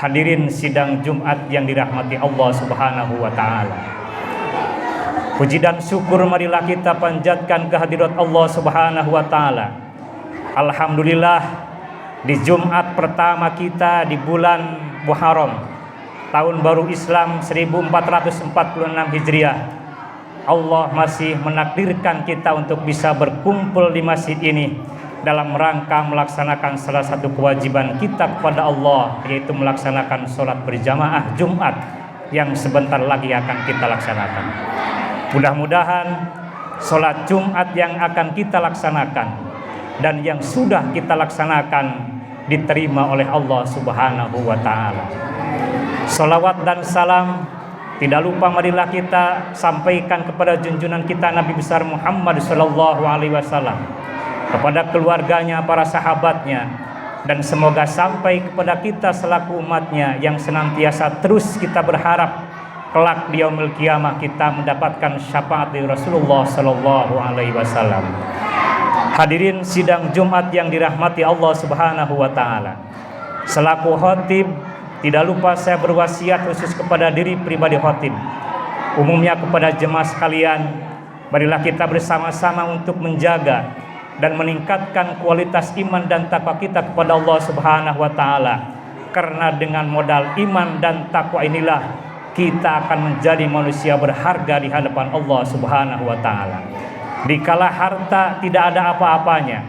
Hadirin sidang Jumat yang dirahmati Allah Subhanahu wa taala. Puji dan syukur marilah kita panjatkan kehadirat Allah Subhanahu wa taala. Alhamdulillah, di Jumat pertama kita di bulan Muharram, tahun baru Islam 1446 Hijriah, Allah masih menakdirkan kita untuk bisa berkumpul di masjid ini dalam rangka melaksanakan salah satu kewajiban kita kepada Allah, yaitu melaksanakan sholat berjamaah Jumat yang sebentar lagi akan kita laksanakan. Mudah-mudahan sholat Jumat yang akan kita laksanakan dan yang sudah kita laksanakan diterima oleh Allah Subhanahu wa ta'ala. Sholawat dan salam tidak lupa marilah kita sampaikan kepada junjungan kita Nabi besar Muhammad sallallahu alaihi wasallam, kepada keluarganya, para sahabatnya, dan semoga sampai kepada kita selaku umatnya yang senantiasa terus kita berharap kelak di yaumil qiyamah kita mendapatkan syafaat dari Rasulullah sallallahu alaihi wasallam. Hadirin sidang Jumat yang dirahmati Allah Subhanahu wa taala. Selaku khatib, tidak lupa saya berwasiat khusus kepada diri pribadi khatib, umumnya kepada jemaah sekalian, marilah kita bersama-sama untuk menjaga dan meningkatkan kualitas iman dan takwa kita kepada Allah Subhanahu wa taala. Karena dengan modal iman dan takwa inilah kita akan menjadi manusia berharga di hadapan Allah Subhanahu wa taala. Dikala harta tidak ada apa-apanya,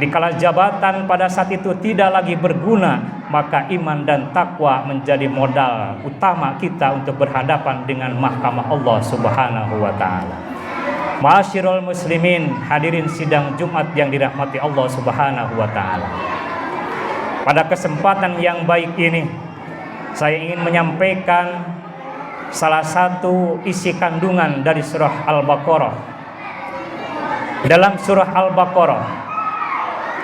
dikala jabatan pada saat itu tidak lagi berguna, maka iman dan takwa menjadi modal utama kita untuk berhadapan dengan mahkamah Allah Subhanahu wa taala. Ma'asyiral muslimin, hadirin sidang Jumat yang dirahmati Allah Subhanahu wa taala. Pada kesempatan yang baik ini, saya ingin menyampaikan salah satu isi kandungan dari surah Al-Baqarah. Dalam surah Al-Baqarah,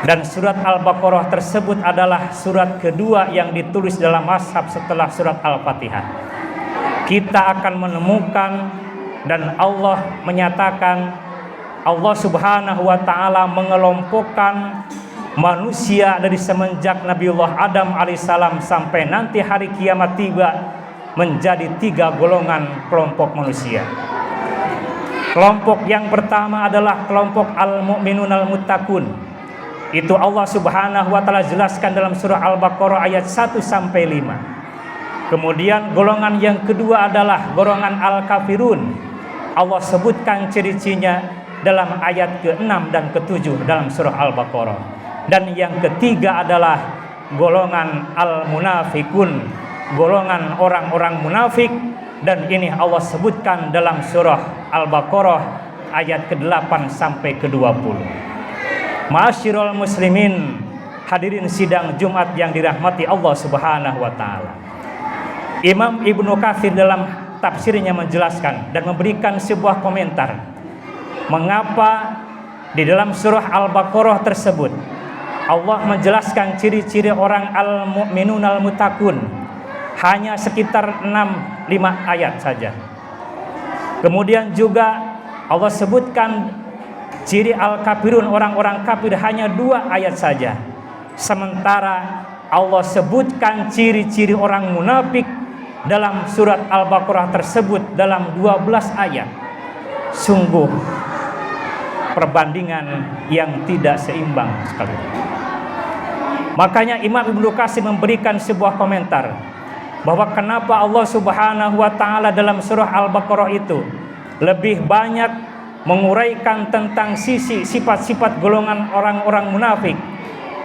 dan surat Al-Baqarah tersebut adalah surat kedua yang ditulis dalam mushaf setelah surat Al-Fatihah. Kita akan menemukan dan Allah menyatakan, Allah Subhanahu wa ta'ala mengelompokkan manusia dari semenjak Nabiullah Adam alaihissalam sampai nanti hari kiamat tiba menjadi 3 golongan kelompok manusia. Kelompok yang pertama adalah kelompok al-mu'minun al-muttaqun. Itu Allah Subhanahu wa ta'ala jelaskan dalam surah Al-Baqarah ayat 1 sampai 5. Kemudian golongan yang kedua adalah golongan al-kafirun. Allah sebutkan ciri-cirinya dalam ayat ke-6 dan ke-7 dalam surah Al-Baqarah. Dan yang ketiga adalah golongan al-munafikun, golongan orang-orang munafik, dan ini Allah sebutkan dalam surah Al-Baqarah ayat ke-8 sampai ke-20. Ma'asyiral muslimin, hadirin sidang Jumat yang dirahmati Allah Subhanahu wa taala. Imam Ibnu Katsir dalam tafsirnya menjelaskan dan memberikan sebuah komentar mengapa di dalam surah Al-Baqarah tersebut Allah menjelaskan ciri-ciri orang al-mu'minun al-muttaqun hanya sekitar 5 ayat saja. Kemudian juga Allah sebutkan ciri al-kafirun, orang-orang kafir, hanya 2 ayat saja. Sementara Allah sebutkan ciri-ciri orang munafik dalam surat Al-Baqarah tersebut dalam 12 ayat. Sungguh perbandingan yang tidak seimbang sekali. Makanya Imam Ibnu Katsir memberikan sebuah komentar bahwa kenapa Allah Subhanahu wa ta'ala dalam surah Al-Baqarah itu lebih banyak menguraikan tentang sifat-sifat golongan orang-orang munafik.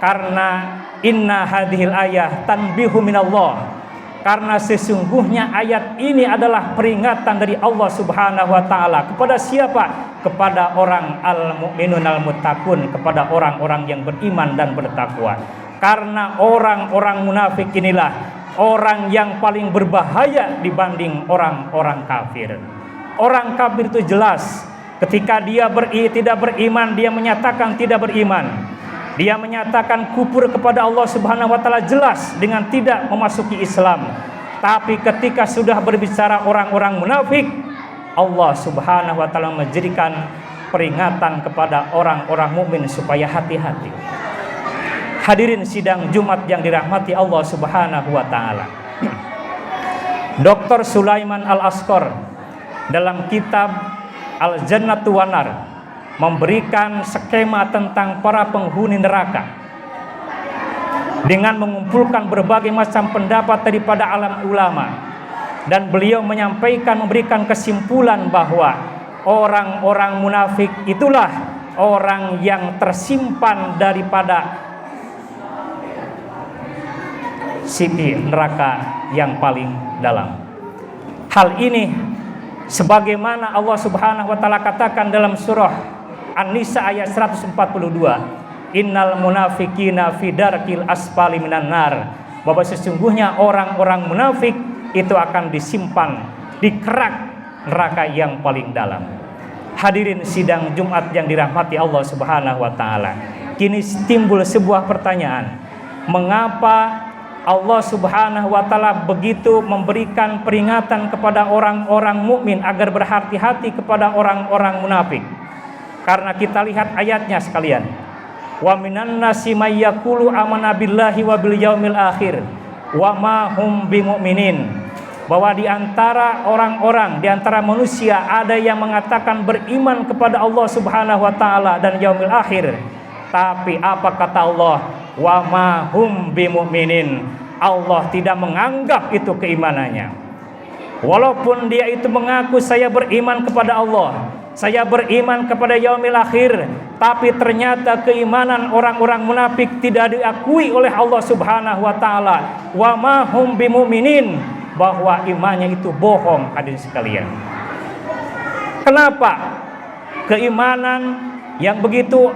Karena inna hadhil ayah tanbihu minallah, karena sesungguhnya ayat ini adalah peringatan dari Allah Subhanahu wa ta'ala. Kepada siapa? Kepada orang al-mu'minun al-muttaqun, kepada orang-orang yang beriman dan bertakwa. Karena orang-orang munafik inilah orang yang paling berbahaya dibanding orang-orang kafir. Orang kafir itu jelas, ketika dia tidak beriman, dia menyatakan tidak beriman. Dia menyatakan kufur kepada Allah Subhanahu wa ta'ala jelas dengan tidak memasuki Islam. Tapi ketika sudah berbicara orang-orang munafik, Allah Subhanahu wa ta'ala menjadikan peringatan kepada orang-orang mukmin supaya hati-hati. Hadirin sidang Jumat yang dirahmati Allah Subhanahu wa ta'ala. Dr. Sulaiman Al-Asqar dalam kitab Al-Jannatu wan Nar memberikan skema tentang para penghuni neraka dengan mengumpulkan berbagai macam pendapat daripada alam ulama, dan beliau memberikan kesimpulan bahwa orang-orang munafik itulah orang yang tersimpan daripada sisi neraka yang paling dalam. Hal ini sebagaimana Allah Subhanahu wa taala katakan dalam surah An-Nisa ayat 142, innal munafiqina fi darkil asfali minan nar, bahwa sesungguhnya orang-orang munafik itu akan disimpan di kerak neraka yang paling dalam. Hadirin sidang Jumat yang dirahmati Allah Subhanahu wa taala, kini timbul sebuah pertanyaan, mengapa Allah Subhanahu wa taala begitu memberikan peringatan kepada orang-orang mukmin agar berhati-hati kepada orang-orang munafik? Karena kita lihat ayatnya sekalian. Wa minan nasi may yaqulu amanna billahi wa bil yaumil akhir wa ma hum bimumin. Bahwa di antara orang-orang, di antara manusia ada yang mengatakan beriman kepada Allah Subhanahu wa taala dan yaumil akhir. Tapi apa kata Allah? Wa ma hum bimumin. Allah tidak menganggap itu keimanannya. Walaupun dia itu mengaku saya beriman kepada Allah, saya beriman kepada yaumil akhir, tapi ternyata keimanan orang-orang munafik tidak diakui oleh Allah Subhanahu wa taala. Wa ma hum bimumin, bahwa imannya itu bohong. Hadirin sekalian, kenapa keimanan yang begitu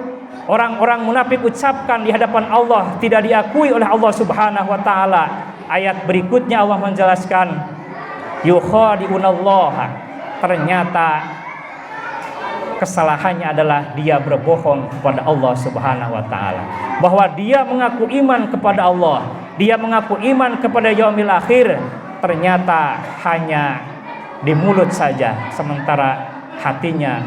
orang-orang munafik ucapkan di hadapan Allah tidak diakui oleh Allah Subhanahu wa taala? Ayat berikutnya Allah menjelaskan, yukhadi'unallaha, ternyata kesalahannya adalah dia berbohong kepada Allah Subhanahu wa taala. Bahwa dia mengaku iman kepada Allah, dia mengaku iman kepada yaumil akhir, ternyata hanya di mulut saja, sementara hatinya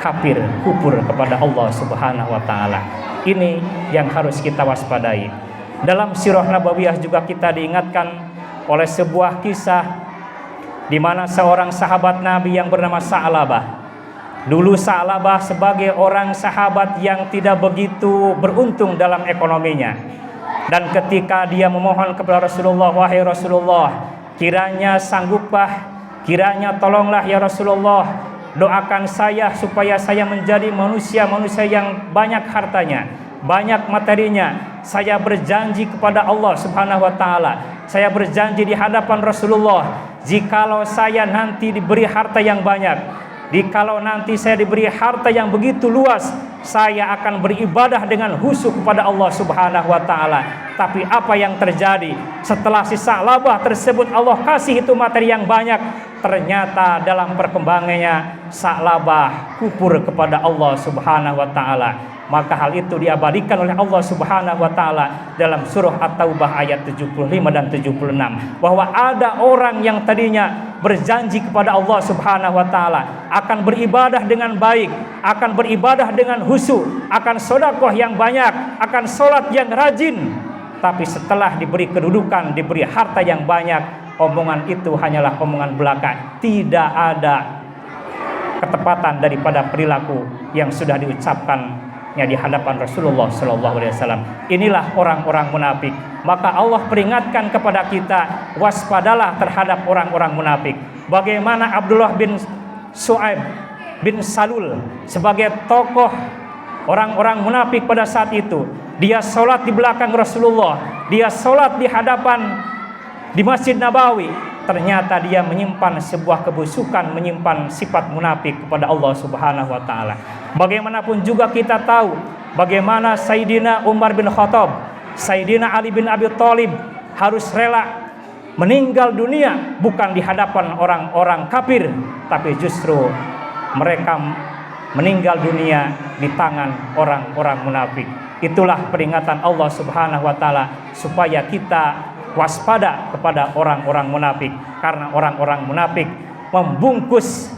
kafir, kufur kepada Allah Subhanahu wa taala. Ini yang harus kita waspadai. Dalam sirah nabawiyah juga kita diingatkan oleh sebuah kisah di mana seorang sahabat Nabi yang bernama Sa'labah. Dulu Sa'labah sebagai orang sahabat yang tidak begitu beruntung dalam ekonominya. Dan ketika dia memohon kepada Rasulullah, wahai Rasulullah, kiranya sangguplah, kiranya tolonglah ya Rasulullah, doakan saya supaya saya menjadi manusia yang banyak hartanya, banyak materinya. Saya berjanji kepada Allah Subhanahu wa taala, saya berjanji di hadapan Rasulullah, jikalau saya nanti diberi harta yang banyak, jikalau nanti saya diberi harta yang begitu luas, saya akan beribadah dengan khusyuk kepada Allah Subhanahu wa taala. Tapi apa yang terjadi setelah si Sa'labah tersebut Allah kasih itu materi yang banyak, ternyata dalam perkembangannya Sa'labah kufur kepada Allah Subhanahu wa taala. Maka hal itu diabadikan oleh Allah Subhanahu wa taala dalam surah At-Taubah ayat 75 dan 76, bahwa ada orang yang tadinya berjanji kepada Allah Subhanahu wa taala akan beribadah dengan baik, akan beribadah dengan khusyuk, akan sedekah yang banyak, akan salat yang rajin, tapi setelah diberi kedudukan, diberi harta yang banyak, omongan itu hanyalah omongan belaka. Tidak ada ketepatan daripada perilaku yang sudah diucapkannya di hadapan Rasulullah SAW. Inilah orang-orang munafik. Maka Allah peringatkan kepada kita, waspadalah terhadap orang-orang munafik. Bagaimana Abdullah bin Su'aib bin Salul sebagai tokoh orang-orang munafik pada saat itu, dia sholat di belakang Rasulullah, dia sholat di hadapan di Masjid Nabawi, ternyata dia menyimpan sebuah kebusukan, menyimpan sifat munafik kepada Allah Subhanahu wa taala. Bagaimanapun juga kita tahu bagaimana Sayyidina Umar bin Khattab, Sayyidina Ali bin Abi Thalib harus rela meninggal dunia bukan di hadapan orang-orang kafir, tapi justru mereka meninggal dunia di tangan orang-orang munafik. Itulah peringatan Allah Subhanahu wa taala supaya kita waspada kepada orang-orang munafik, karena orang-orang munafik membungkus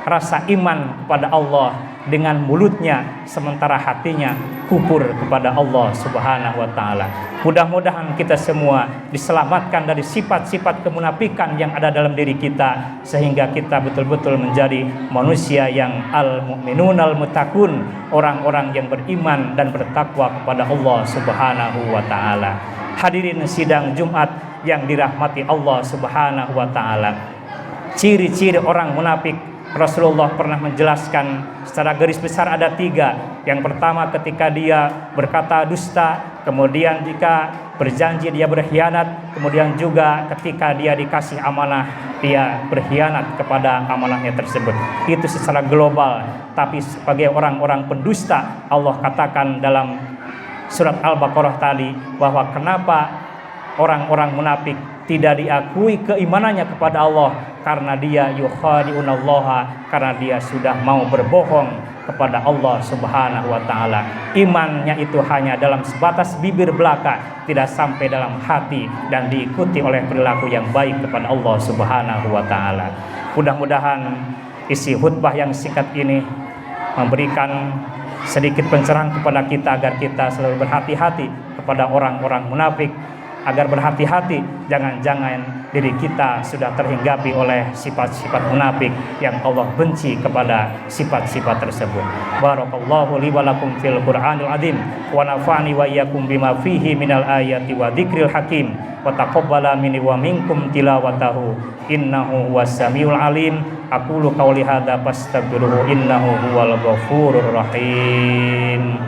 rasa iman kepada Allah dengan mulutnya, sementara hatinya kufur kepada Allah Subhanahu wa taala. Mudah-mudahan kita semua diselamatkan dari sifat-sifat kemunafikan yang ada dalam diri kita, sehingga kita betul-betul menjadi manusia yang al-mu'minun al-muttaqun, orang-orang yang beriman dan bertakwa kepada Allah Subhanahu wa taala. Hadirin sidang Jumat yang dirahmati Allah Subhanahu wa taala. Ciri-ciri orang munafik Rasulullah pernah menjelaskan secara garis besar ada 3. Yang pertama, ketika dia berkata dusta, kemudian jika berjanji dia berkhianat, kemudian juga ketika dia dikasih amanah dia berkhianat kepada amanahnya tersebut. Itu secara global. Tapi sebagai orang-orang pendusta, Allah katakan dalam surat Al-Baqarah tadi bahwa kenapa orang-orang munafik tidak diakui keimanannya kepada Allah, karena dia yukhadi'unallaha, karena dia sudah mau berbohong kepada Allah Subhanahu wa taala. Imannya itu hanya dalam sebatas bibir belaka, tidak sampai dalam hati dan diikuti oleh perilaku yang baik kepada Allah Subhanahu wa taala. Mudah-mudahan isi khutbah yang singkat ini memberikan sedikit pencerahan kepada kita agar kita selalu berhati-hati kepada orang-orang munafik, agar berhati-hati jangan-jangan diri kita sudah terhinggapi oleh sifat-sifat munafik yang Allah benci kepada sifat-sifat tersebut. Barakallahu li wa lakum fil Qur'anil azim wa nafa'ani wa iyyakum bima fihi minal ayati wa dzikril hakim wa taqabbala minni wa minkum tilawatahu innahu huwas samiul alim. Aqulu qouli hadza fastaghfiruhu innahu huwal ghafurur rahim.